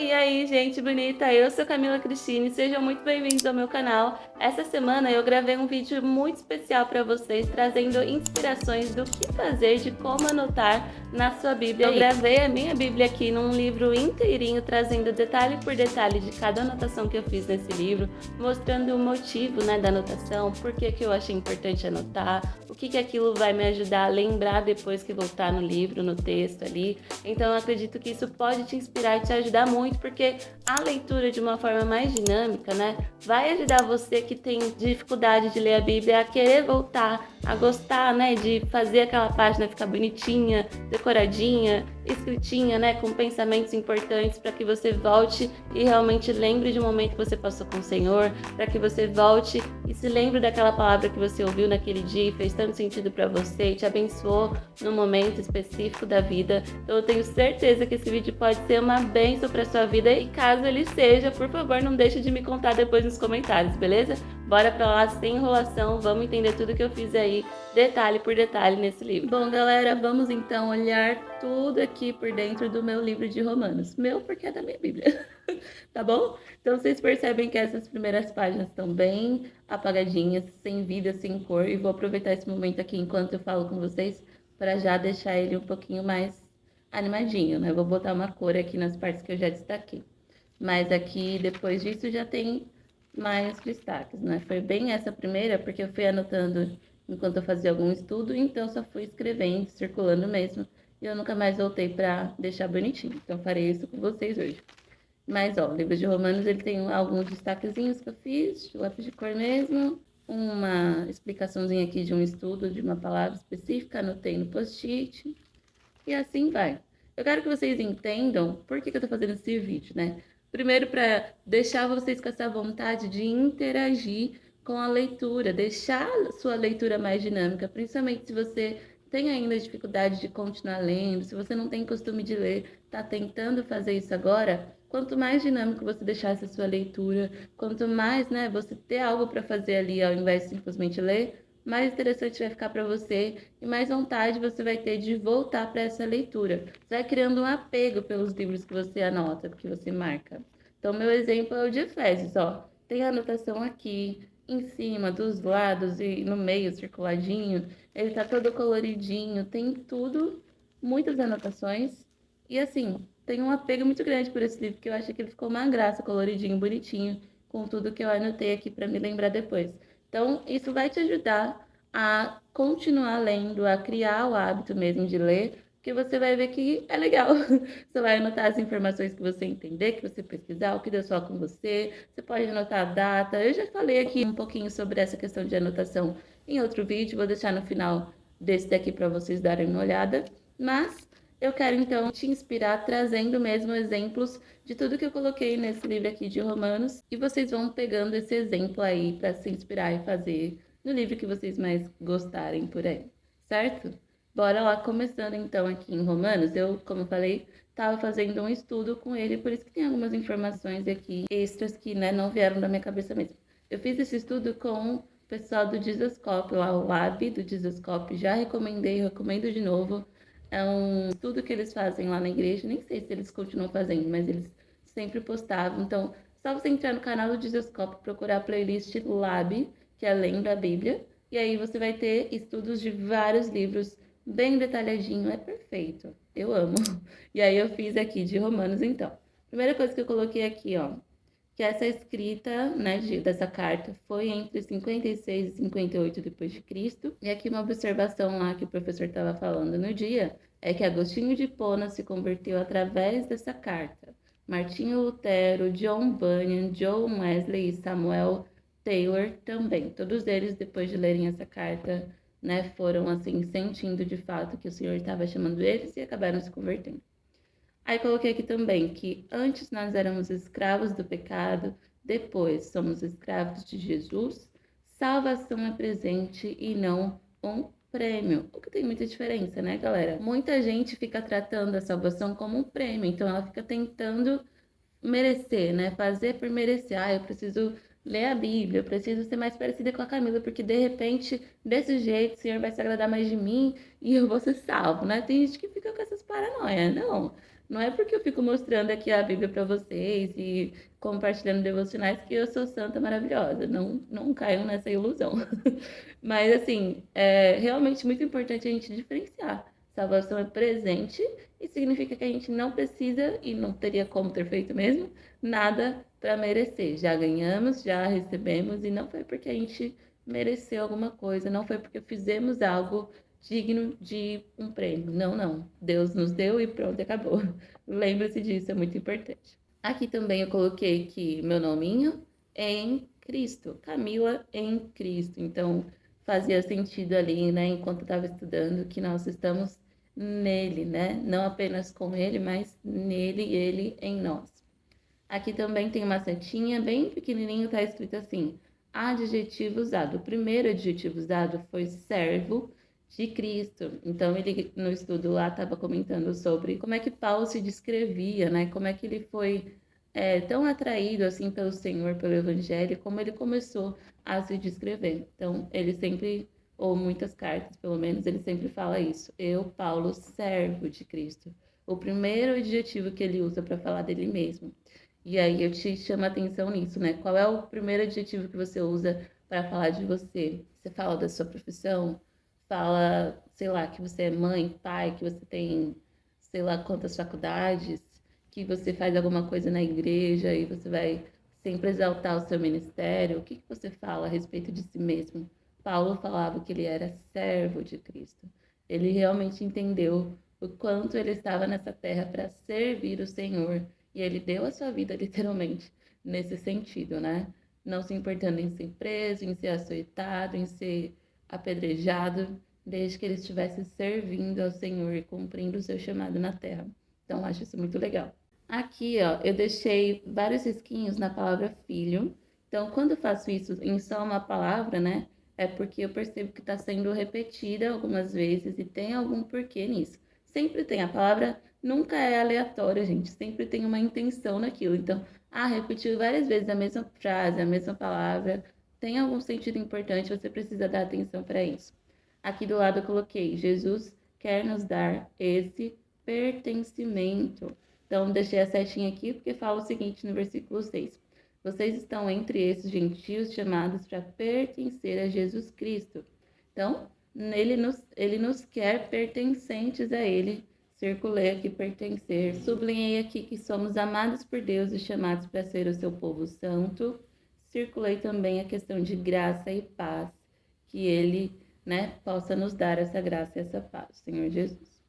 E aí, gente bonita, eu sou Camila Cristine, sejam muito bem-vindos ao meu canal. Essa semana eu gravei um vídeo muito especial para vocês, trazendo inspirações do que fazer, de como anotar na sua Bíblia. Eu gravei a minha Bíblia aqui num livro inteirinho, trazendo detalhe por detalhe de cada anotação que eu fiz nesse livro, mostrando o motivo, né, da anotação, por que eu achei importante anotar, o que aquilo vai me ajudar a lembrar depois que voltar no livro, no texto ali. Então eu acredito que isso pode te inspirar e te ajudar muito, porque a leitura de uma forma mais dinâmica, né, vai ajudar você que tem dificuldade de ler a Bíblia a querer voltar, a gostar, né, de fazer aquela página ficar bonitinha, decoradinha, escritinha, né, com pensamentos importantes, para que você volte e realmente lembre de um momento que você passou com o Senhor, para que você volte e se lembre daquela palavra que você ouviu naquele dia e fez tanto sentido para você e te abençoou num momento específico da vida. Então eu tenho certeza que esse vídeo pode ser uma bênção para sua vida, e caso ele seja, por favor, não deixe de me contar depois nos comentários, beleza? Bora pra lá sem enrolação, vamos entender tudo que eu fiz aí, detalhe por detalhe nesse livro. Bom, galera, vamos então olhar tudo aqui por dentro do meu livro de Romanos. Meu, porque é da minha Bíblia, tá bom? Então vocês percebem que essas primeiras páginas estão bem apagadinhas, sem vida, sem cor, e vou aproveitar esse momento aqui enquanto eu falo com vocês para já deixar ele um pouquinho mais animadinho, né? Vou botar uma cor aqui nas partes que eu já destaquei. Mas aqui, depois disso, já tem mais destaques, né? Foi bem essa primeira, porque eu fui anotando enquanto eu fazia algum estudo, então só fui escrevendo, circulando mesmo, e eu nunca mais voltei para deixar bonitinho. Então farei isso com vocês hoje. Mas, ó, o livro de Romanos, ele tem alguns destaquezinhos que eu fiz, de lápis de cor mesmo, uma explicaçãozinha aqui de um estudo, de uma palavra específica, anotei no post-it, e assim vai. Eu quero que vocês entendam por que eu tô fazendo esse vídeo, né? Primeiro, para deixar vocês com essa vontade de interagir com a leitura, deixar a sua leitura mais dinâmica, principalmente se você tem ainda dificuldade de continuar lendo, se você não tem costume de ler, tá tentando fazer isso agora, quanto mais dinâmico você deixar essa sua leitura, quanto mais, né, você ter algo para fazer ali ao invés de simplesmente ler, mais interessante vai ficar para você e mais vontade você vai ter de voltar para essa leitura. Você vai criando um apego pelos livros que você anota, que você marca. Então, meu exemplo é o de Efésios, ó. Tem a anotação aqui, em cima, dos lados e no meio, circuladinho. Ele tá todo coloridinho, tem tudo, muitas anotações. E assim, tem um apego muito grande por esse livro, que eu acho que ele ficou uma graça, coloridinho, bonitinho, com tudo que eu anotei aqui para me lembrar depois. Então, isso vai te ajudar a continuar lendo, a criar o hábito mesmo de ler, que você vai ver que é legal. Você vai anotar as informações que você entender, que você pesquisar, o que deu só com você. Você pode anotar a data. Eu já falei aqui um pouquinho sobre essa questão de anotação em outro vídeo, vou deixar no final desse daqui para vocês darem uma olhada. Mas eu quero então te inspirar trazendo mesmo exemplos de tudo que eu coloquei nesse livro aqui de Romanos, e vocês vão pegando esse exemplo aí para se inspirar e fazer no livro que vocês mais gostarem por aí, certo? Bora lá, começando então aqui em Romanos. Eu, como eu falei, estava fazendo um estudo com ele, por isso que tem algumas informações aqui extras que, né, não vieram da minha cabeça mesmo. Eu fiz esse estudo com o pessoal do Jesuscope, lá o Lab do Jesuscope, já recomendei, recomendo de novo. É um estudo que eles fazem lá na igreja, nem sei se eles continuam fazendo, mas eles sempre postavam. Então, só você entrar no canal do Jesuscope, procurar a playlist Lab, que é Lendo a Bíblia, e aí você vai ter estudos de vários livros, bem detalhadinho, é perfeito. Eu amo. E aí eu fiz aqui de Romanos, então. Primeira coisa que eu coloquei aqui, ó, que essa escrita, né, dessa carta foi entre 56 e 58 depois de Cristo. E aqui uma observação lá que o professor estava falando no dia é que Agostinho de Hipona se converteu através dessa carta. Martinho Lutero, John Bunyan, John Wesley e Samuel Taylor também. Todos eles, depois de lerem essa carta, né, foram assim sentindo de fato que o Senhor estava chamando eles e acabaram se convertendo. Aí coloquei aqui também que antes nós éramos escravos do pecado, depois somos escravos de Jesus. Salvação é presente e não um prêmio. O que tem muita diferença, né, galera? Muita gente fica tratando a salvação como um prêmio, então ela fica tentando merecer, né? Fazer por merecer. Ah, eu preciso ler a Bíblia, eu preciso ser mais parecida com a Camila, porque de repente, desse jeito, o Senhor vai se agradar mais de mim e eu vou ser salvo, né? Tem gente que fica com essas paranoias. Não, Não é porque eu fico mostrando aqui a Bíblia para vocês e compartilhando devocionais que eu sou santa maravilhosa. Não, não caiam nessa ilusão. Mas, assim, é realmente muito importante a gente diferenciar. Salvação é presente e significa que a gente não precisa, e não teria como ter feito mesmo, nada para merecer. Já ganhamos, já recebemos, e não foi porque a gente mereceu alguma coisa, não foi porque fizemos algo digno de um prêmio. Não, não. Deus nos deu e pronto, acabou. Lembre-se disso, é muito importante. Aqui também eu coloquei que meu nominho é em Cristo, Camila em Cristo. Então, fazia sentido ali, né, enquanto eu estava estudando, que nós estamos nele, né? Não apenas com ele, mas nele e ele em nós. Aqui também tem uma setinha bem pequenininho, tá escrito assim: adjetivo usado. O primeiro adjetivo usado foi servo de Cristo. Então, ele no estudo lá estava comentando sobre como é que Paulo se descrevia, né? Como é que ele foi tão atraído assim pelo Senhor, pelo Evangelho, como ele começou a se descrever. Então, ele sempre, ou muitas cartas pelo menos, ele sempre fala isso: eu, Paulo, servo de Cristo. O primeiro adjetivo que ele usa para falar dele mesmo. E aí eu te chamo a atenção nisso, né? Qual é o primeiro adjetivo que você usa para falar de você? Você fala da sua profissão, fala, sei lá, que você é mãe, pai, que você tem, sei lá, quantas faculdades, que você faz alguma coisa na igreja e você vai sempre exaltar o seu ministério. O que que você fala a respeito de si mesmo? Paulo falava que ele era servo de Cristo. Ele realmente entendeu o quanto ele estava nessa terra para servir o Senhor. E ele deu a sua vida, literalmente, nesse sentido, né? Não se importando em ser preso, em ser açoitado, em ser apedrejado, desde que ele estivesse servindo ao Senhor e cumprindo o seu chamado na terra. Então, acho isso muito legal. Aqui, ó, eu deixei vários risquinhos na palavra filho. Então, quando eu faço isso em só uma palavra, né? É porque eu percebo que está sendo repetida algumas vezes e tem algum porquê nisso. Sempre tem. A palavra nunca é aleatória, gente. Sempre tem uma intenção naquilo. Então, repetiu várias vezes a mesma frase, a mesma palavra. Tem algum sentido importante, você precisa dar atenção para isso. Aqui do lado eu coloquei: Jesus quer nos dar esse pertencimento. Então, deixei a setinha aqui porque fala o seguinte no versículo 6. Vocês estão entre esses gentios chamados para pertencer a Jesus Cristo. Então, ele nos quer pertencentes a ele. Circulei aqui pertencer. Sublinhei aqui que somos amados por Deus e chamados para ser o seu povo santo. Circulei também a questão de graça e paz, que ele, né, possa nos dar essa graça e essa paz, Senhor Jesus.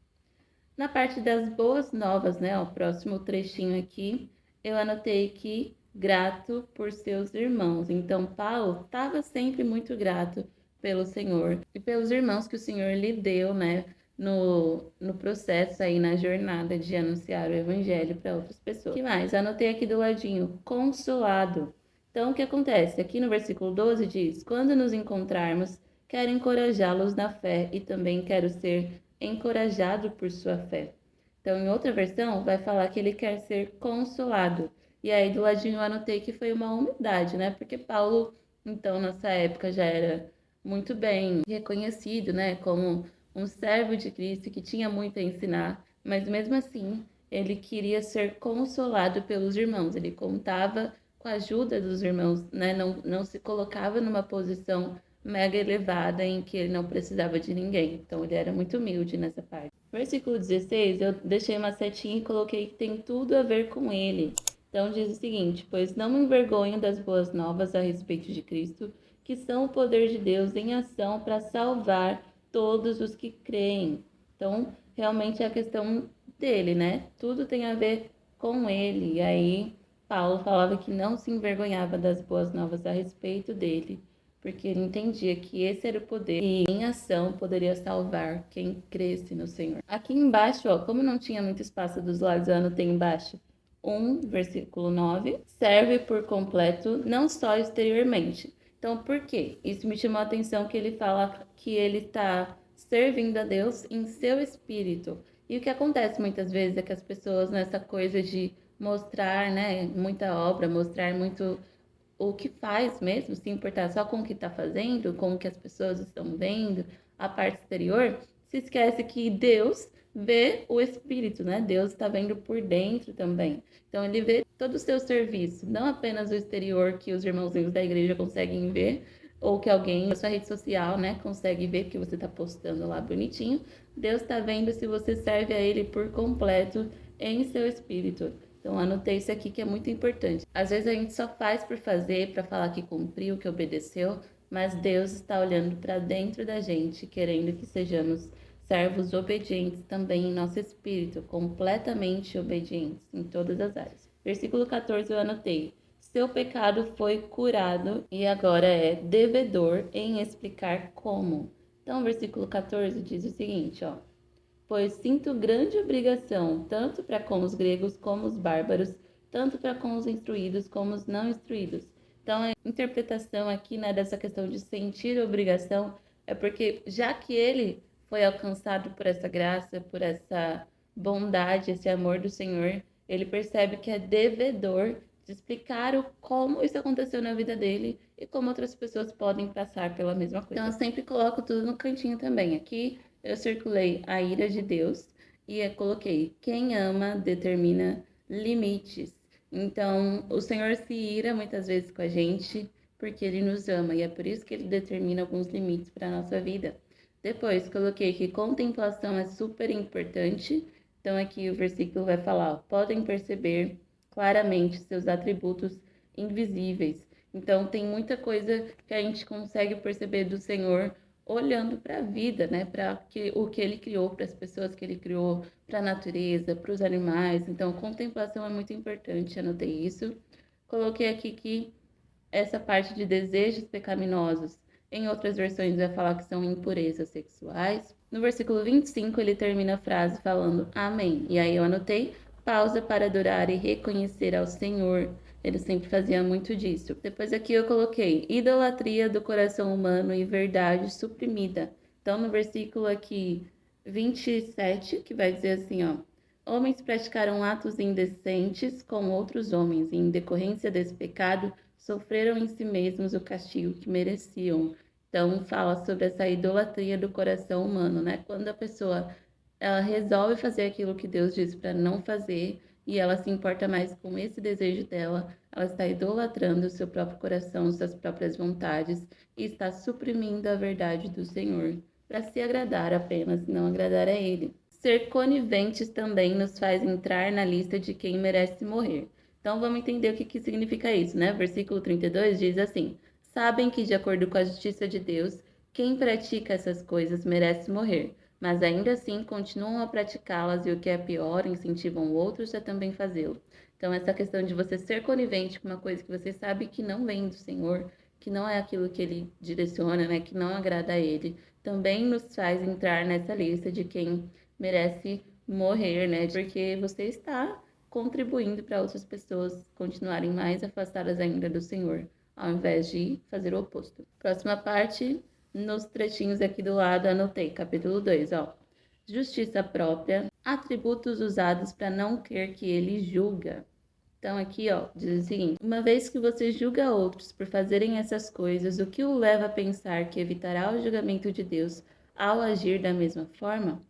Na parte das boas novas, né, o próximo trechinho aqui, eu anotei que grato por seus irmãos. Então, Paulo estava sempre muito grato pelo Senhor e pelos irmãos que o Senhor lhe deu, né, no processo aí, na jornada de anunciar o evangelho para outras pessoas. O que mais? Anotei aqui do ladinho, consolado. Então, o que acontece? Aqui no versículo 12 diz: quando nos encontrarmos, quero encorajá-los na fé e também quero ser encorajado por sua fé. Então, em outra versão, vai falar que ele quer ser consolado. E aí, do ladinho, eu anotei que foi uma humildade, né? Porque Paulo, então, nessa época já era muito bem reconhecido, né? Como um servo de Cristo que tinha muito a ensinar, mas mesmo assim, ele queria ser consolado pelos irmãos. Ele contava com a ajuda dos irmãos, né? Não se colocava numa posição mega elevada em que ele não precisava de ninguém. Então, ele era muito humilde nessa parte. Versículo 16, eu deixei uma setinha e coloquei que tem tudo a ver com ele. Então, diz o seguinte: pois não me envergonho das boas novas a respeito de Cristo, que são o poder de Deus em ação para salvar todos os que creem. Então, realmente é a questão dele, né? Tudo tem a ver com ele. E aí, Paulo falava que não se envergonhava das boas novas a respeito dele, porque ele entendia que esse era o poder e em ação poderia salvar quem cresce no Senhor. Aqui embaixo, ó, como não tinha muito espaço dos lados, eu anotei embaixo versículo 9, serve por completo, não só exteriormente. Então, por quê? Isso me chamou a atenção que ele fala que ele está servindo a Deus em seu espírito. E o que acontece muitas vezes é que as pessoas, nessa coisa de mostrar, né, muita obra, mostrar muito o que faz mesmo, se importar só com o que está fazendo, com o que as pessoas estão vendo, a parte exterior, se esquece que Deus vê o espírito, né? Deus está vendo por dentro também. Então ele vê todo o seu serviço, não apenas o exterior que os irmãozinhos da igreja conseguem ver, ou que alguém na sua rede social, né, consegue ver que você está postando lá bonitinho. Deus está vendo se você serve a Ele por completo em seu espírito. Então anotei isso aqui que é muito importante. Às vezes a gente só faz por fazer, para falar que cumpriu, que obedeceu, mas Deus está olhando para dentro da gente, querendo que sejamos servos obedientes também em nosso espírito, completamente obedientes em todas as áreas. Versículo 14 eu anotei: seu pecado foi curado e agora é devedor em explicar como. Então, versículo 14 diz o seguinte, ó: pois sinto grande obrigação, tanto para com os gregos como os bárbaros, tanto para com os instruídos como os não instruídos. Então, a interpretação aqui, né, dessa questão de sentir obrigação é porque, já que ele foi alcançado por essa graça, por essa bondade, esse amor do Senhor, ele percebe que é devedor de explicar como isso aconteceu na vida dele e como outras pessoas podem passar pela mesma coisa. Então, eu sempre coloco tudo no cantinho também. Aqui eu circulei a ira de Deus e eu coloquei: quem ama determina limites. Então, o Senhor se ira muitas vezes com a gente porque Ele nos ama e é por isso que Ele determina alguns limites para a nossa vida. Depois, coloquei que contemplação é super importante. Então, aqui o versículo vai falar: ó, podem perceber claramente seus atributos invisíveis. Então, tem muita coisa que a gente consegue perceber do Senhor olhando para a vida, né? Para o que ele criou, para as pessoas que ele criou, para a natureza, para os animais. Então, contemplação é muito importante, anotei isso. Coloquei aqui que essa parte de desejos pecaminosos, em outras versões vai falar que são impurezas sexuais. No versículo 25, ele termina a frase falando amém. E aí eu anotei: pausa para adorar e reconhecer ao Senhor. Ele sempre fazia muito disso. Depois aqui eu coloquei idolatria do coração humano e verdade suprimida. Então no versículo aqui 27, que vai dizer assim, ó: homens praticaram atos indecentes com outros homens e em decorrência desse pecado sofreram em si mesmos o castigo que mereciam. Então fala sobre essa idolatria do coração humano, né? Quando a pessoa ela resolve fazer aquilo que Deus disse para não fazer e ela se importa mais com esse desejo dela, ela está idolatrando o seu próprio coração, suas próprias vontades e está suprimindo a verdade do Senhor para se agradar apenas, não agradar a Ele. Ser coniventes também nos faz entrar na lista de quem merece morrer. Então vamos entender o que significa isso, né? Versículo 32 diz assim: sabem que, de acordo com a justiça de Deus, quem pratica essas coisas merece morrer, mas ainda assim continuam a praticá-las e, o que é pior, incentivam outros a também fazê-lo. Então, essa questão de você ser conivente com uma coisa que você sabe que não vem do Senhor, que não é aquilo que Ele direciona, né, que não agrada a Ele, também nos faz entrar nessa lista de quem merece morrer, né, porque você está contribuindo para outras pessoas continuarem mais afastadas ainda do Senhor, ao invés de fazer o oposto. Próxima parte, nos trechinhos aqui do lado, anotei, capítulo 2, ó. Justiça própria, atributos usados para não crer que ele julga. Então aqui, ó, diz o seguinte: uma vez que você julga outros por fazerem essas coisas, o que o leva a pensar que evitará o julgamento de Deus ao agir da mesma forma?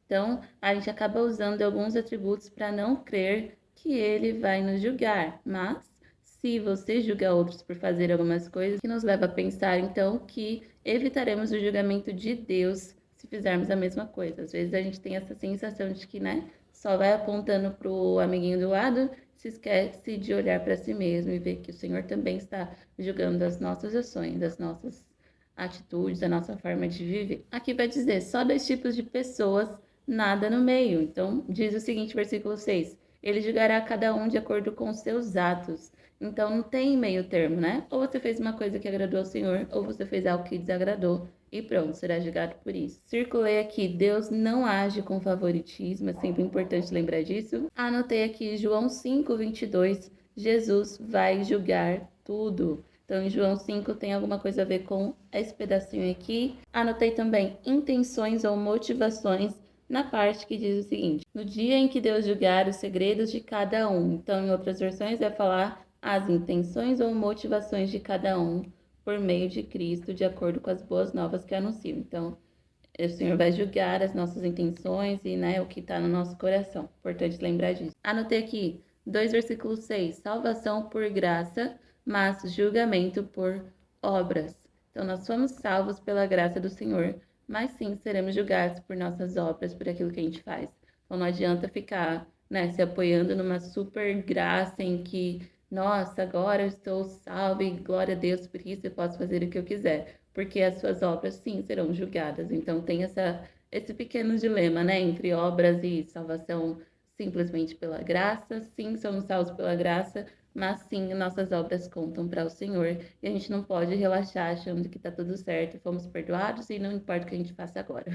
Então, a gente acaba usando alguns atributos para não crer que ele vai nos julgar, mas se você julga outros por fazer algumas coisas, que nos leva a pensar, então, que evitaremos o julgamento de Deus se fizermos a mesma coisa. Às vezes a gente tem essa sensação de que, né, só vai apontando para o amiguinho do lado, se esquece de olhar para si mesmo e ver que o Senhor também está julgando as nossas ações, as nossas atitudes, a nossa forma de viver. Aqui vai dizer só 2 tipos de pessoas, nada no meio. Então, diz o seguinte, versículo 6: ele julgará cada um de acordo com os seus atos. Então, não tem meio termo, né? Ou você fez uma coisa que agradou ao Senhor, ou você fez algo que desagradou. E pronto, será julgado por isso. Circulei aqui: Deus não age com favoritismo, é sempre importante lembrar disso. Anotei aqui João 5:22, Jesus vai julgar tudo. Então, em João 5 tem alguma coisa a ver com esse pedacinho aqui. Anotei também intenções ou motivações na parte que diz o seguinte: no dia em que Deus julgar os segredos de cada um. Então, em outras versões, vai falar as intenções ou motivações de cada um por meio de Cristo, de acordo com as boas novas que anunciam. Então, O Senhor vai julgar as nossas intenções e, né, o que está no nosso coração. Importante lembrar disso. Anotei aqui 2 versículos 6. Salvação por graça, mas julgamento por obras. Então, nós fomos salvos pela graça do Senhor, mas sim seremos julgados por nossas obras, por aquilo que a gente faz. Então, não adianta ficar, né, se apoiando numa super graça em que, nossa, agora eu estou salvo e glória a Deus por isso eu posso fazer o que eu quiser, porque as suas obras sim serão julgadas. Então tem esse pequeno dilema, né, entre obras e salvação simplesmente pela graça. Sim, somos salvos pela graça, mas sim, nossas obras contam para o Senhor e a gente não pode relaxar achando que tá tudo certo, fomos perdoados e não importa o que a gente faça agora.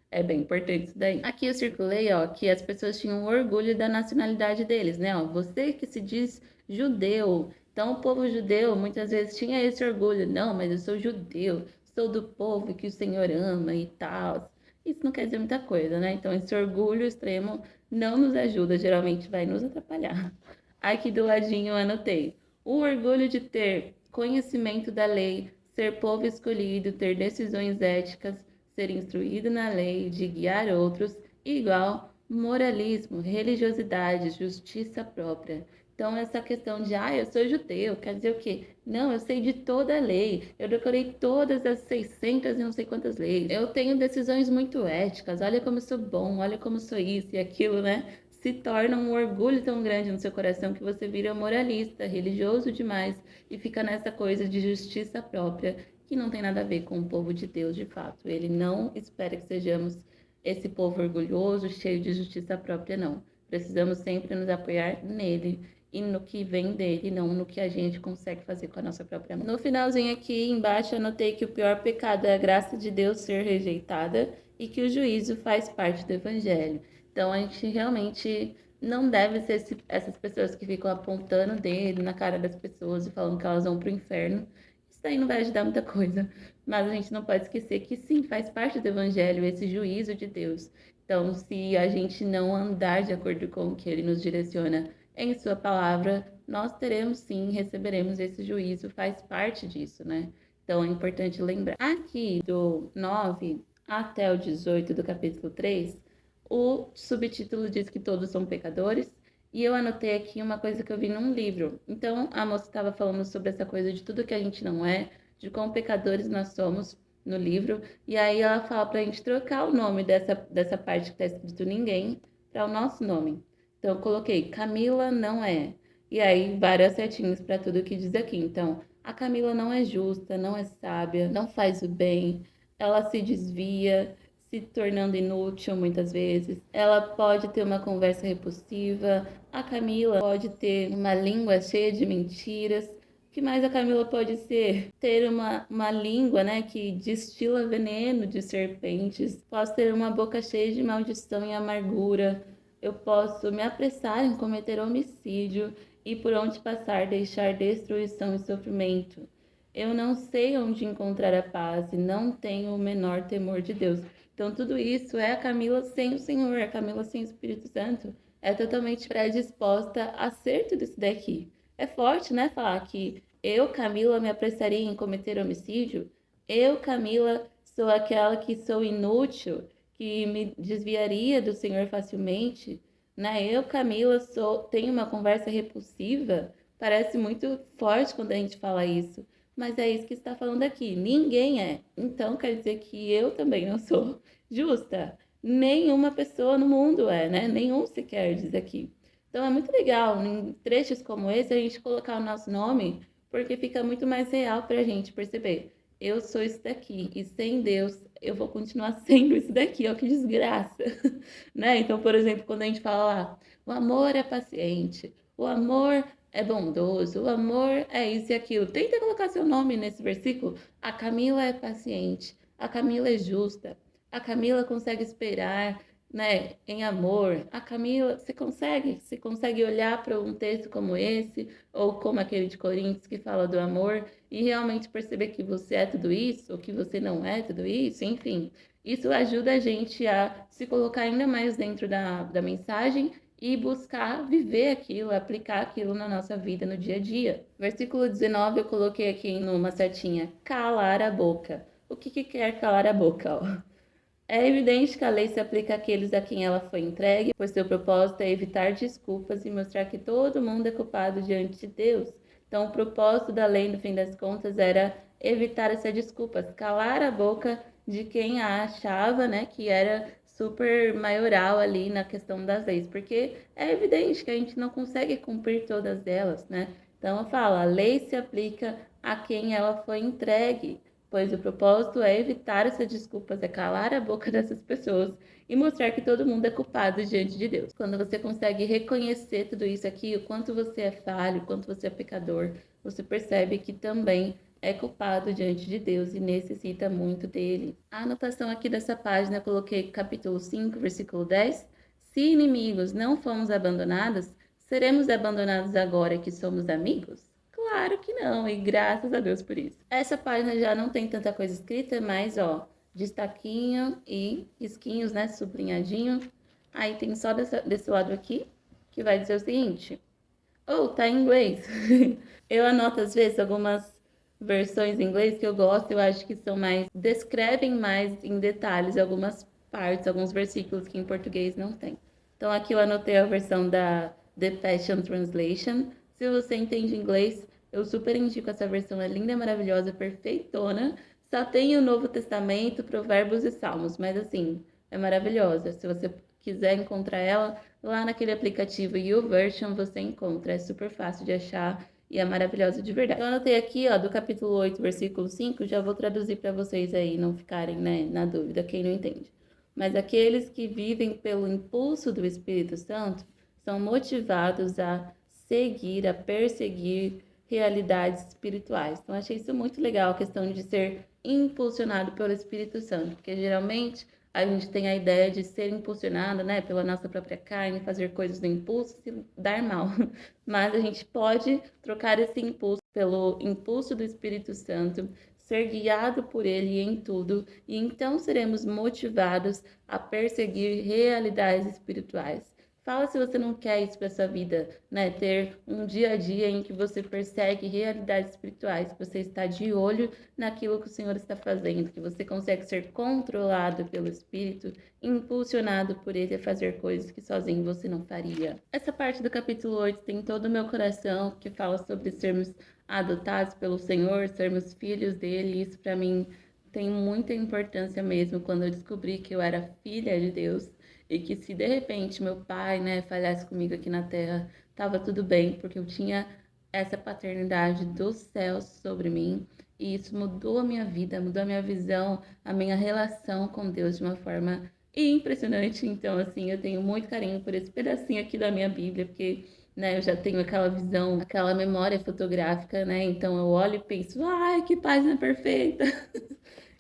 É bem importante isso daí. Aqui eu circulei, ó, que as pessoas tinham orgulho da nacionalidade deles, né? Ó, você que se diz judeu. Então, o povo judeu muitas vezes tinha esse orgulho. Não, mas eu sou judeu, sou do povo que o Senhor ama e tal. Isso não quer dizer muita coisa, né? Então, esse orgulho extremo não nos ajuda, geralmente vai nos atrapalhar. Aqui do ladinho eu anotei: o orgulho de ter conhecimento da lei, ser povo escolhido, ter decisões éticas, ser instruído na lei, de guiar outros, igual moralismo, religiosidade, justiça própria. Então, essa questão de, eu sou judeu, quer dizer o quê? Não, eu sei de toda a lei, eu decorei todas as 600 e não sei quantas leis. Eu tenho decisões muito éticas, olha como eu sou bom, olha como eu sou isso e aquilo, né? Se torna um orgulho tão grande no seu coração que você vira moralista, religioso demais e fica nessa coisa de justiça própria, que não tem nada a ver com o povo de Deus de fato. Ele não espera que sejamos esse povo orgulhoso, cheio de justiça própria, não. Precisamos sempre nos apoiar nele e no que vem dele, não no que a gente consegue fazer com a nossa própria mão. No finalzinho aqui embaixo, anotei que o pior pecado é a graça de Deus ser rejeitada e que o juízo faz parte do evangelho. Então, a gente realmente não deve ser essas pessoas que ficam apontando o dedo na cara das pessoas e falando que elas vão para o inferno. Isso aí não vai ajudar muita coisa. Mas a gente não pode esquecer que sim, faz parte do evangelho esse juízo de Deus. Então, se a gente não andar de acordo com o que ele nos direciona em sua palavra, nós teremos sim, receberemos esse juízo, faz parte disso, né? Então é importante lembrar. Aqui do 9 até o 18 do capítulo 3, o subtítulo diz que todos são pecadores, e eu anotei aqui uma coisa que eu vi num livro. Então a moça estava falando sobre essa coisa de tudo que a gente não é, de quão pecadores nós somos no livro, e aí ela fala para a gente trocar o nome dessa parte que está escrito ninguém para o nosso nome. Então, eu coloquei Camila não é. E aí, várias setinhas para tudo que diz aqui. Então, a Camila não é justa, não é sábia, não faz o bem, ela se desvia, se tornando inútil muitas vezes. Ela pode ter uma conversa repulsiva. A Camila pode ter uma língua cheia de mentiras. O que mais a Camila pode ser? Ter uma língua, né, que destila veneno de serpentes. Posso ter uma boca cheia de maldição e amargura. Eu posso me apressar em cometer homicídio e por onde passar deixar destruição e sofrimento. Eu não sei onde encontrar a paz e não tenho o menor temor de Deus. Então, tudo isso é a Camila sem o Senhor, a Camila sem o Espírito Santo. É totalmente predisposta a ser tudo isso daqui. É forte, né? Falar que eu, Camila, me apressaria em cometer homicídio. Eu, Camila, sou aquela que sou inútil, que me desviaria do Senhor facilmente, né? Eu, Camila, tenho uma conversa repulsiva. Parece muito forte quando a gente fala isso, mas é isso que está falando aqui. Ninguém é. Então quer dizer que eu também não sou justa. Nenhuma pessoa no mundo é, né? Nenhum sequer diz aqui. Então é muito legal em trechos como esse a gente colocar o nosso nome, porque fica muito mais real para a gente perceber. Eu sou isso daqui e sem Deus eu vou continuar sendo isso daqui, ó, que desgraça, né? Então, por exemplo, quando a gente fala lá, o amor é paciente, o amor é bondoso, o amor é isso e aquilo. Tenta colocar seu nome nesse versículo. A Camila é paciente, a Camila é justa, a Camila consegue esperar, né, em amor. A Camila, você consegue olhar para um texto como esse, ou como aquele de Coríntios que fala do amor, e realmente perceber que você é tudo isso, ou que você não é tudo isso, enfim. Isso ajuda a gente a se colocar ainda mais dentro da mensagem e buscar viver aquilo, aplicar aquilo na nossa vida no dia a dia. Versículo 19 eu coloquei aqui numa setinha, calar a boca. O que quer calar a boca? Ó? É evidente que a lei se aplica àqueles a quem ela foi entregue, pois seu propósito é evitar desculpas e mostrar que todo mundo é culpado diante de Deus. Então, o propósito da lei, no fim das contas, era evitar essas desculpas, calar a boca de quem a achava, né, que era super maioral ali na questão das leis, porque é evidente que a gente não consegue cumprir todas elas, né? Então, eu falo, a lei se aplica a quem ela foi entregue, pois o propósito é evitar essas desculpas, é calar a boca dessas pessoas e mostrar que todo mundo é culpado diante de Deus. Quando você consegue reconhecer tudo isso aqui, o quanto você é falho, o quanto você é pecador, você percebe que também é culpado diante de Deus e necessita muito dele. A anotação aqui dessa página eu coloquei capítulo 5, versículo 10. Se inimigos não fomos abandonados, seremos abandonados agora que somos amigos? Claro que não, e graças a Deus por isso. Essa página já não tem tanta coisa escrita, mas ó, destaquinho e risquinhos, né, sublinhadinho. Aí tem só desse lado aqui, que vai dizer o seguinte: oh, tá em inglês. Eu anoto às vezes algumas versões em inglês que eu gosto, eu acho que são mais, descrevem mais em detalhes algumas partes, alguns versículos que em português não tem. Então aqui eu anotei a versão da The Passion Translation. Se você entende inglês, eu super indico essa versão, é linda, maravilhosa, perfeitona. Só tem o Novo Testamento, Provérbios e Salmos, mas assim, é maravilhosa. Se você quiser encontrar ela, lá naquele aplicativo YouVersion você encontra. É super fácil de achar e é maravilhosa de verdade. Eu anotei aqui, ó, do capítulo 8, versículo 5, já vou traduzir para vocês aí não ficarem, né, na dúvida, quem não entende. Mas aqueles que vivem pelo impulso do Espírito Santo são motivados a seguir, a perseguir realidades espirituais. Então, achei isso muito legal, a questão de ser impulsionado pelo Espírito Santo, porque geralmente a gente tem a ideia de ser impulsionado, né, pela nossa própria carne, fazer coisas do impulso e se dar mal. Mas a gente pode trocar esse impulso pelo impulso do Espírito Santo, ser guiado por ele em tudo, e então seremos motivados a perseguir realidades espirituais. Fala se você não quer isso para sua vida, né? Ter um dia a dia em que você persegue realidades espirituais, que você está de olho naquilo que o Senhor está fazendo, que você consegue ser controlado pelo Espírito, impulsionado por Ele a fazer coisas que sozinho você não faria. Essa parte do capítulo 8 tem todo o meu coração, que fala sobre sermos adotados pelo Senhor, sermos filhos dele. Isso para mim tem muita importância mesmo quando eu descobri que eu era filha de Deus e que se de repente meu pai, né, falhasse comigo aqui na terra, tava tudo bem, porque eu tinha essa paternidade dos céus sobre mim. E isso mudou a minha vida, mudou a minha visão, a minha relação com Deus de uma forma impressionante. Então, assim, eu tenho muito carinho por esse pedacinho aqui da minha Bíblia, porque, né, eu já tenho aquela visão, aquela memória fotográfica, né? Então eu olho e penso, ai, que página perfeita!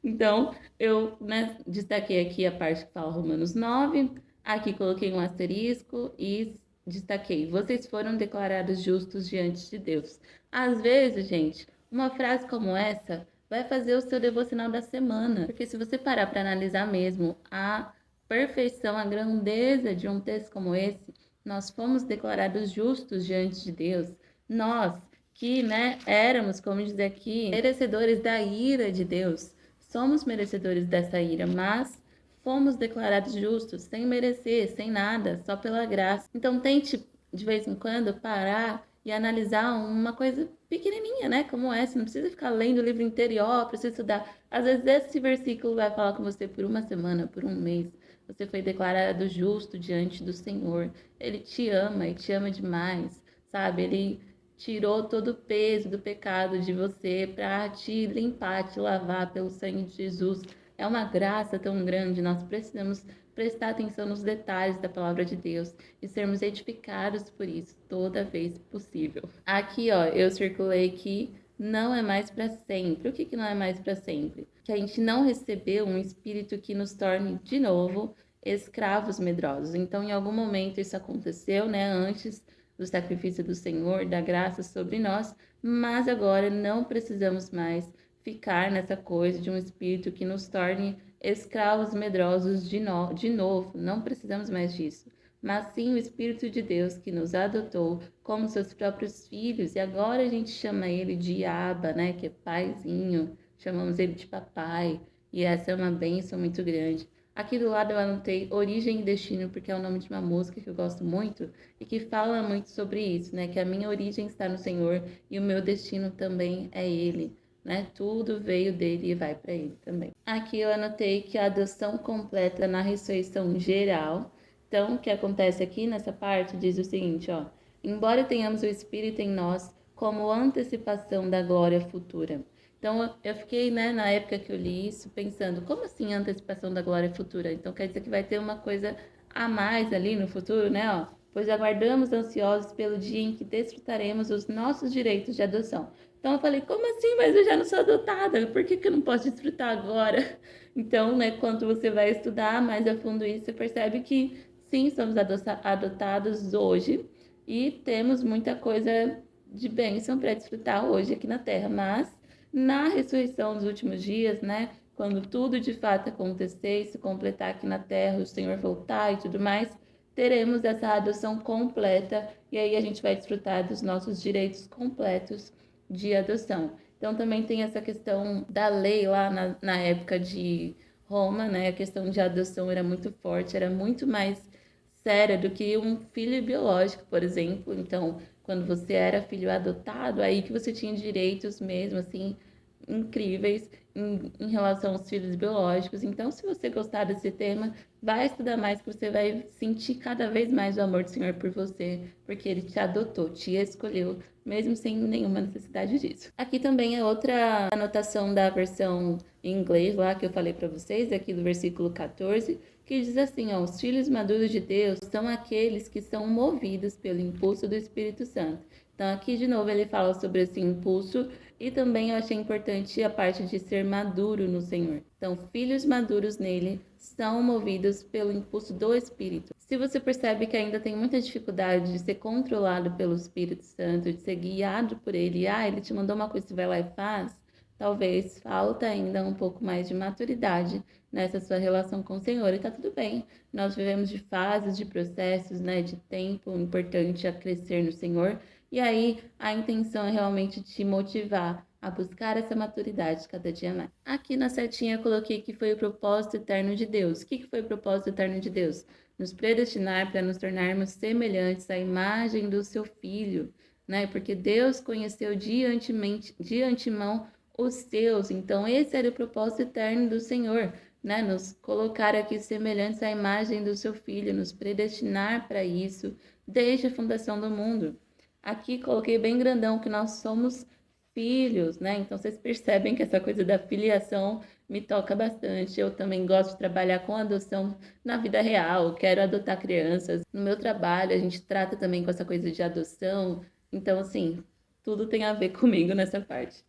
Então, eu, né, destaquei aqui a parte que fala Romanos 9, aqui coloquei um asterisco e destaquei, vocês foram declarados justos diante de Deus. Às vezes, gente, uma frase como essa vai fazer o seu devocional da semana, porque se você parar para analisar mesmo a perfeição, a grandeza de um texto como esse, nós fomos declarados justos diante de Deus. Nós que, né, éramos, como diz aqui, merecedores da ira de Deus. Somos merecedores dessa ira, mas fomos declarados justos, sem merecer, sem nada, só pela graça. Então tente, de vez em quando, parar e analisar uma coisa pequenininha, né? Como essa. Não precisa ficar lendo o livro inteiro e, ó, preciso estudar. Às vezes esse versículo vai falar com você por uma semana, por um mês. Você foi declarado justo diante do Senhor. Ele te ama e te ama demais, sabe? Ele tirou todo o peso do pecado de você para te limpar, te lavar pelo sangue de Jesus. É uma graça tão grande, nós precisamos prestar atenção nos detalhes da palavra de Deus e sermos edificados por isso toda vez possível. Aqui, ó, eu circulei que não é mais para sempre. O que que não é mais para sempre? Que a gente não recebeu um espírito que nos torne de novo escravos medrosos. Então, em algum momento isso aconteceu, né, antes do sacrifício do Senhor, da graça sobre nós, mas agora não precisamos mais ficar nessa coisa de um espírito que nos torne escravos medrosos de novo. Não precisamos mais disso. Mas sim o Espírito de Deus que nos adotou como seus próprios filhos, e agora a gente chama ele de Abba, né? Que é paizinho, chamamos ele de papai, e essa é uma bênção muito grande. Aqui do lado eu anotei Origem e Destino, porque é o nome de uma música que eu gosto muito e que fala muito sobre isso, né? Que a minha origem está no Senhor e o meu destino também é Ele, né? Tudo veio dele e vai para Ele também. Aqui eu anotei que a adoção completa na ressurreição geral. Então, o que acontece aqui nessa parte diz o seguinte, ó. Embora tenhamos o Espírito em nós como antecipação da glória futura. Então, eu fiquei, né, na época que eu li isso, pensando, como assim antecipação da glória futura? Então, quer dizer que vai ter uma coisa a mais ali no futuro, né, ó? Pois aguardamos ansiosos pelo dia em que desfrutaremos os nossos direitos de adoção. Então, eu falei, como assim? Mas eu já não sou adotada, por que eu não posso desfrutar agora? Então, né, quando você vai estudar mais a fundo isso, você percebe que, sim, somos adotados hoje e temos muita coisa de bênção para desfrutar hoje aqui na Terra, mas na ressurreição dos últimos dias, né? Quando tudo de fato acontecer e se completar aqui na Terra, o Senhor voltar e tudo mais, teremos essa adoção completa e aí a gente vai desfrutar dos nossos direitos completos de adoção. Então também tem essa questão da lei lá na época de Roma, né? A questão de adoção era muito forte, era muito mais séria do que um filho biológico, por exemplo. Então, quando você era filho adotado, aí que você tinha direitos mesmo, assim, incríveis em relação aos filhos biológicos. Então, se você gostar desse tema, vai estudar mais, que você vai sentir cada vez mais o amor do Senhor por você, porque Ele te adotou, te escolheu, mesmo sem nenhuma necessidade disso. Aqui também é outra anotação da versão em inglês lá que eu falei para vocês, aqui do versículo 14, que diz assim, ó, os filhos maduros de Deus são aqueles que são movidos pelo impulso do Espírito Santo. Então, aqui de novo ele fala sobre esse impulso e também eu achei importante a parte de ser maduro no Senhor. Então, filhos maduros nele são movidos pelo impulso do Espírito. Se você percebe que ainda tem muita dificuldade de ser controlado pelo Espírito Santo, de ser guiado por ele, ele te mandou uma coisa, você vai lá e faz, talvez falta ainda um pouco mais de maturidade nessa sua relação com o Senhor. E tá tudo bem. Nós vivemos de fases, de processos, né, de tempo importante a crescer no Senhor. E aí a intenção é realmente te motivar a buscar essa maturidade cada dia mais. Aqui na setinha eu coloquei que foi o propósito eterno de Deus. O que foi o propósito eterno de Deus? Nos predestinar para nos tornarmos semelhantes à imagem do seu Filho, né? Porque Deus conheceu de antemão os seus. Então, esse era o propósito eterno do Senhor, né? Nos colocar aqui semelhantes à imagem do seu Filho, nos predestinar para isso desde a fundação do mundo. Aqui coloquei bem grandão que nós somos filhos, né? Então, vocês percebem que essa coisa da filiação me toca bastante. Eu também gosto de trabalhar com adoção na vida real, quero adotar crianças. No meu trabalho, a gente trata também com essa coisa de adoção. Então, assim, tudo tem a ver comigo nessa parte.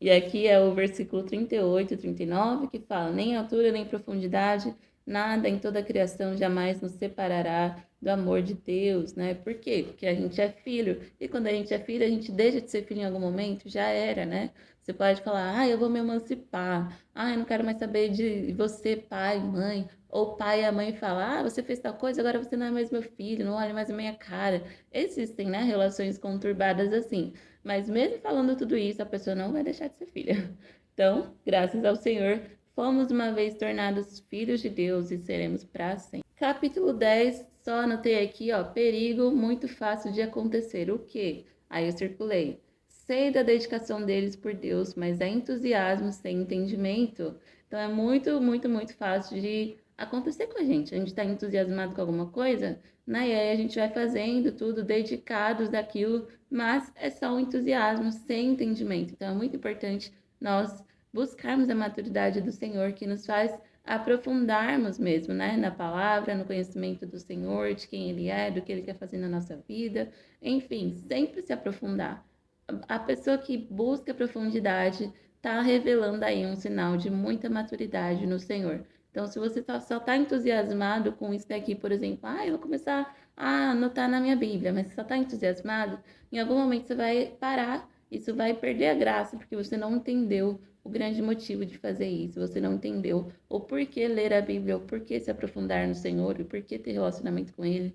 E aqui é o versículo 38 e 39, que fala: nem altura nem profundidade, nada em toda a criação jamais nos separará do amor de Deus, né? Por quê? Porque a gente é filho. E quando a gente é filho, a gente deixa de ser filho em algum momento, já era, né? Você pode falar, eu vou me emancipar. Eu não quero mais saber de você, pai, mãe. Ou o pai e a mãe falam, você fez tal coisa, agora você não é mais meu filho, não olha mais a minha cara. Existem, né, relações conturbadas assim. Mas mesmo falando tudo isso, a pessoa não vai deixar de ser filha. Então, graças ao Senhor, fomos uma vez tornados filhos de Deus e seremos para sempre. Capítulo 10, só anotei aqui, perigo muito fácil de acontecer. O quê? Aí eu circulei. Sei da dedicação deles por Deus, mas é entusiasmo sem entendimento. Então é muito, muito, muito fácil de acontecer com a gente. A gente está entusiasmado com alguma coisa, né? E aí a gente vai fazendo tudo dedicados daquilo, mas é só um entusiasmo sem entendimento. Então é muito importante nós buscarmos a maturidade do Senhor, que nos faz aprofundarmos mesmo, né? Na palavra, no conhecimento do Senhor, de quem Ele é, do que Ele quer fazer na nossa vida. Enfim, sempre se aprofundar. A pessoa que busca profundidade está revelando aí um sinal de muita maturidade no Senhor. Então, se você só está entusiasmado com isso daqui, por exemplo, eu vou começar a anotar na minha Bíblia, mas só está entusiasmado, em algum momento você vai parar, isso vai perder a graça, porque você não entendeu o grande motivo de fazer isso, você não entendeu o porquê ler a Bíblia, o porquê se aprofundar no Senhor, o porquê ter relacionamento com Ele,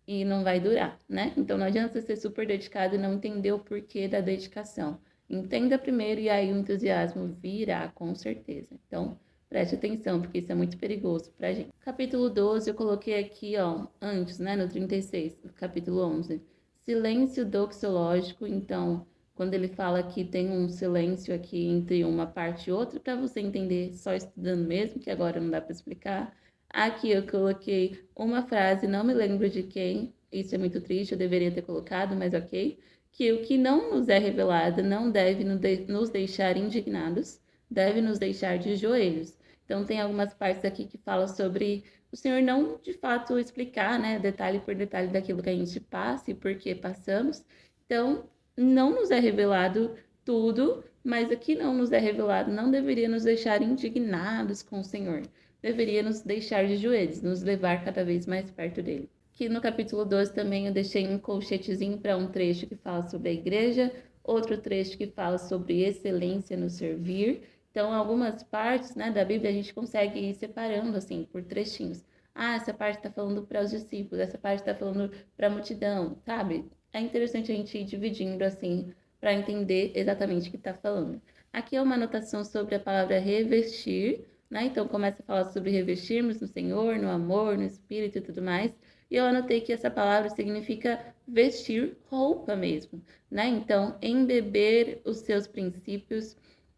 e não vai durar, né? Então não adianta você ser super dedicado e não entender o porquê da dedicação. Entenda primeiro e aí o entusiasmo virá, com certeza. Então, Preste atenção, porque isso é muito perigoso pra gente. Capítulo 12, eu coloquei aqui, ó, antes, né, no 36, capítulo 11. Silêncio doxológico, então, quando ele fala que tem um silêncio aqui entre uma parte e outra, para você entender só estudando mesmo, que agora não dá para explicar. Aqui eu coloquei uma frase, não me lembro de quem, isso é muito triste, eu deveria ter colocado, mas ok. Que o que não nos é revelado não deve nos deixar indignados, deve nos deixar de joelhos. Então, tem algumas partes aqui que falam sobre o Senhor não, de fato, explicar, né, detalhe por detalhe daquilo que a gente passa e por que passamos. Então, não nos é revelado tudo, mas aqui não nos é revelado, não deveria nos deixar indignados com o Senhor. Deveria nos deixar de joelhos, nos levar cada vez mais perto dele. Que no capítulo 12 também eu deixei um colchetezinho para um trecho que fala sobre a igreja, outro trecho que fala sobre excelência no servir. Então, algumas partes, né, da Bíblia a gente consegue ir separando assim por trechinhos. Ah, essa parte está falando para os discípulos, essa parte está falando para a multidão, sabe? É interessante a gente ir dividindo assim para entender exatamente o que está falando. Aqui é uma anotação sobre a palavra revestir, né? Então começa a falar sobre revestirmos no Senhor, no amor, no Espírito e tudo mais. E eu anotei que essa palavra significa vestir roupa mesmo, né? Então, embeber os seus princípios,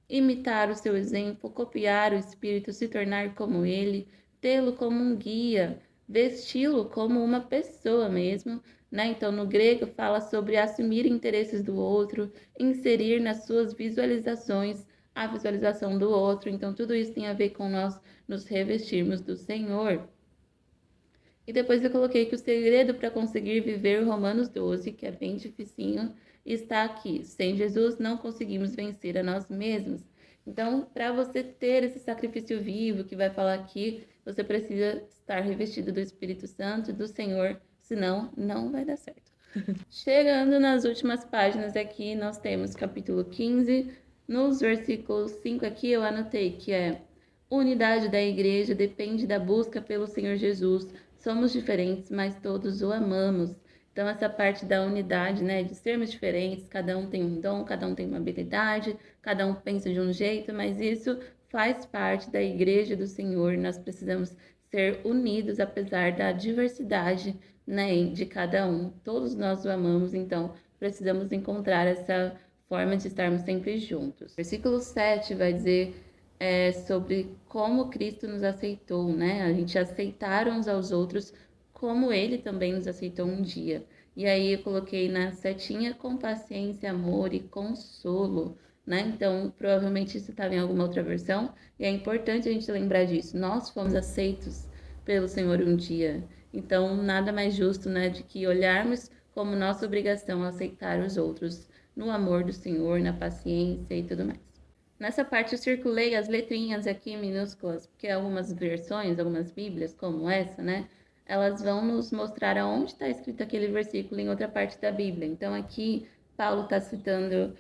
imitar o seu exemplo, copiar o Espírito, se tornar como ele, tê-lo como um guia, vesti-lo como uma pessoa mesmo, né? Então, no grego fala sobre assumir interesses do outro, inserir nas suas visualizações a visualização do outro. Então, tudo isso tem a ver com nós nos revestirmos do Senhor. E depois eu coloquei que o segredo para conseguir viver Romanos 12, que é bem dificinho, está aqui. Sem Jesus não conseguimos vencer a nós mesmos. Então, para você ter esse sacrifício vivo que vai falar aqui, você precisa estar revestido do Espírito Santo, do Senhor, senão não vai dar certo. Chegando nas últimas páginas aqui, nós temos capítulo 15. Nos versículos 5 aqui eu anotei que é: unidade da igreja depende da busca pelo Senhor Jesus. Somos diferentes, mas todos o amamos. Então, essa parte da unidade, né, de sermos diferentes, cada um tem um dom, cada um tem uma habilidade, cada um pensa de um jeito, mas isso faz parte da igreja do Senhor. Nós precisamos ser unidos, apesar da diversidade, né, de cada um. Todos nós o amamos, então precisamos encontrar essa forma de estarmos sempre juntos. Versículo 7 vai dizer sobre como Cristo nos aceitou, né? A gente aceitar uns aos outros como ele também nos aceitou um dia. E aí eu coloquei na setinha com paciência, amor e consolo, né? Então, provavelmente isso estava em alguma outra versão, e é importante a gente lembrar disso. Nós fomos aceitos pelo Senhor um dia. Então, nada mais justo, né, de que olharmos como nossa obrigação aceitar os outros no amor do Senhor, na paciência e tudo mais. Nessa parte eu circulei as letrinhas aqui minúsculas, porque algumas versões, algumas bíblias, como essa, né, elas vão nos mostrar aonde está escrito aquele versículo em outra parte da Bíblia. Então, aqui, Paulo está citando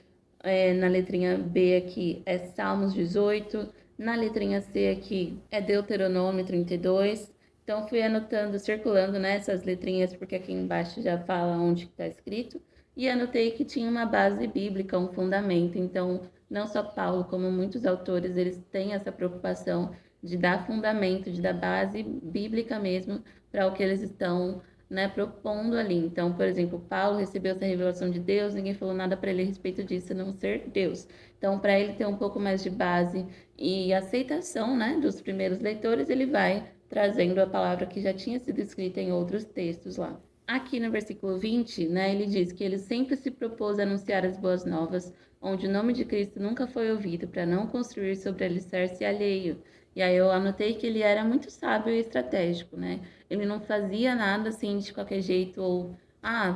na letrinha B aqui, é Salmos 18, na letrinha C aqui é Deuteronômio 32. Então, fui anotando, circulando nessas letrinhas, porque aqui embaixo já fala onde está escrito. E anotei que tinha uma base bíblica, um fundamento. Então, não só Paulo, como muitos autores, eles têm essa preocupação de dar fundamento, de dar base bíblica mesmo para o que eles estão, né, propondo ali. Então, por exemplo, Paulo recebeu essa revelação de Deus, ninguém falou nada para ele a respeito disso, a não ser Deus. Então, para ele ter um pouco mais de base e aceitação, né, dos primeiros leitores, ele vai trazendo a palavra que já tinha sido escrita em outros textos lá. Aqui no versículo 20, né, ele diz que ele sempre se propôs a anunciar as boas novas, onde o nome de Cristo nunca foi ouvido, para não construir sobre alicerce alheio. E aí eu anotei que ele era muito sábio e estratégico, né? Ele não fazia nada assim de qualquer jeito, ou,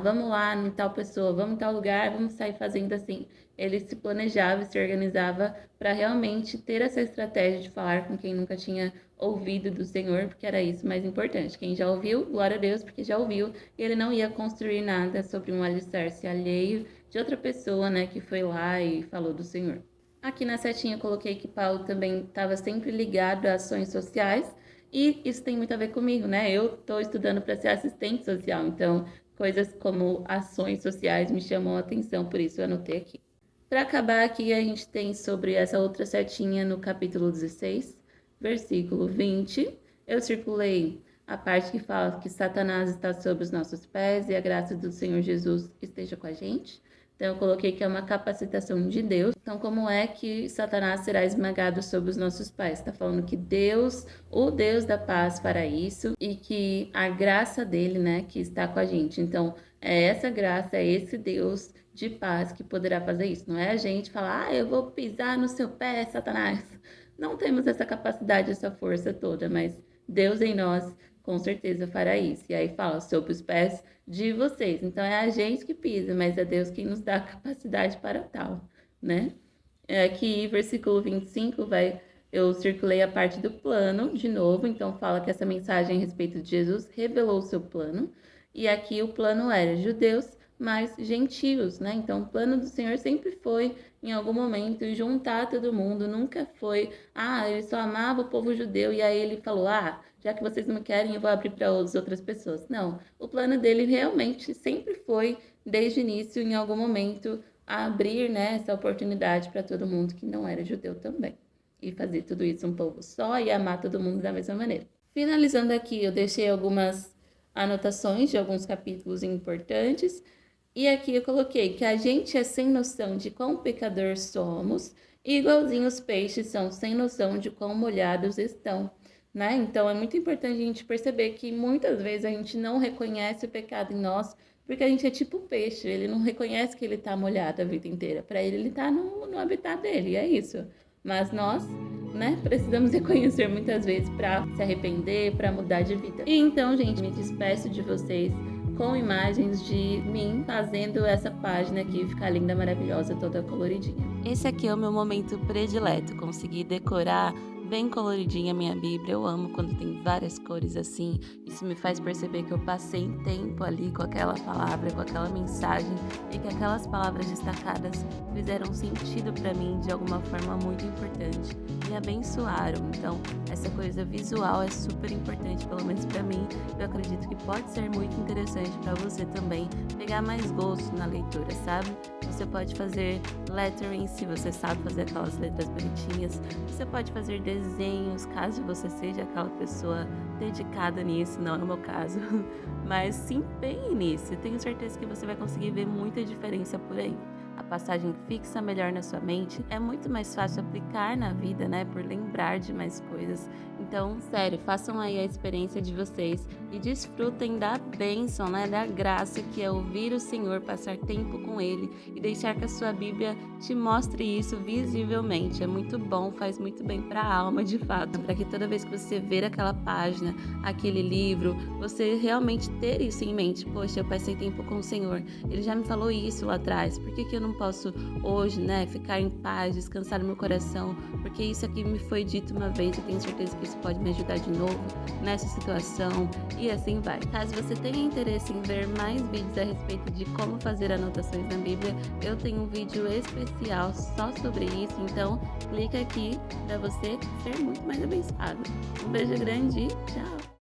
vamos lá em tal pessoa, vamos em tal lugar, vamos sair fazendo assim. Ele se planejava e se organizava para realmente ter essa estratégia de falar com quem nunca tinha ouvido do Senhor, porque era isso mais importante. Quem já ouviu, glória a Deus, porque já ouviu, e ele não ia construir nada sobre um alicerce alheio de outra pessoa, né, que foi lá e falou do Senhor. Aqui na setinha eu coloquei que Paulo também estava sempre ligado a ações sociais, e isso tem muito a ver comigo, né? Eu estou estudando para ser assistente social, então coisas como ações sociais me chamam a atenção, por isso eu anotei aqui. Para acabar aqui, a gente tem sobre essa outra setinha no capítulo 16, versículo 20, eu circulei a parte que fala que Satanás está sob os nossos pés e a graça do Senhor Jesus esteja com a gente. Então, eu coloquei que é uma capacitação de Deus. Então, como é que Satanás será esmagado sob os nossos pés? Está falando que Deus, o Deus da paz, fará isso e que a graça dele, né, que está com a gente. Então, é essa graça, é esse Deus de paz que poderá fazer isso. Não é a gente falar, eu vou pisar no seu pé, Satanás. Não temos essa capacidade, essa força toda, mas Deus em nós com certeza fará isso. E aí fala sobre os pés de vocês. Então é a gente que pisa, mas é Deus quem nos dá a capacidade para tal, né? Aqui, versículo 25, eu circulei a parte do plano de novo, então fala que essa mensagem a respeito de Jesus revelou o seu plano. E aqui o plano era judeus, mas gentios, né? Então o plano do Senhor sempre foi, em algum momento, juntar todo mundo, nunca foi, ele só amava o povo judeu, e aí ele falou, já que vocês não querem, eu vou abrir para as outras pessoas. Não, o plano dele realmente sempre foi, desde o início, em algum momento, abrir, né, essa oportunidade para todo mundo que não era judeu também. E fazer tudo isso um povo só e amar todo mundo da mesma maneira. Finalizando aqui, eu deixei algumas anotações de alguns capítulos importantes. E aqui eu coloquei que a gente é sem noção de quão pecador somos, e igualzinho os peixes são sem noção de quão molhados estão, né? Então é muito importante a gente perceber que muitas vezes a gente não reconhece o pecado em nós, porque a gente é tipo peixe, ele não reconhece que ele tá molhado a vida inteira. Para ele tá no habitat dele, é isso. Mas nós, né, precisamos reconhecer muitas vezes para se arrepender, para mudar de vida. E então, gente, me despeço de vocês com imagens de mim fazendo essa página aqui ficar linda, maravilhosa, toda coloridinha. Esse aqui é o meu momento predileto, conseguir decorar bem coloridinha a minha Bíblia. Eu amo quando tem várias cores assim. Isso me faz perceber que eu passei tempo ali com aquela palavra, com aquela mensagem, e que aquelas palavras destacadas fizeram sentido para mim de alguma forma muito importante, me abençoaram. Então, essa coisa visual é super importante, pelo menos para mim. Eu acredito que pode ser muito interessante para você também pegar mais gosto na leitura, sabe? Você pode fazer lettering, se você sabe fazer aquelas letras bonitinhas. Você pode fazer desenhos, caso você seja aquela pessoa dedicada nisso, não é o meu caso. Mas se empenhe nisso, eu tenho certeza que você vai conseguir ver muita diferença por aí. A passagem fixa melhor na sua mente, é muito mais fácil aplicar na vida, né? Por lembrar de mais coisas. Então, sério, façam aí a experiência de vocês e desfrutem da bênção, né? Da graça que é ouvir o Senhor, passar tempo com Ele e deixar que a sua Bíblia te mostre isso visivelmente. É muito bom, faz muito bem para a alma, de fato. Para que toda vez que você ver aquela página, aquele livro, você realmente ter isso em mente. Poxa, eu passei tempo com o Senhor, Ele já me falou isso lá atrás, por que eu não posso hoje, né, ficar em paz, descansar no meu coração, porque isso aqui me foi dito uma vez, eu tenho certeza que isso pode me ajudar de novo nessa situação, e assim vai. Caso você tenha interesse em ver mais vídeos a respeito de como fazer anotações na Bíblia, eu tenho um vídeo especial só sobre isso, então clica aqui para você ser muito mais abençoado. Um beijo grande e tchau!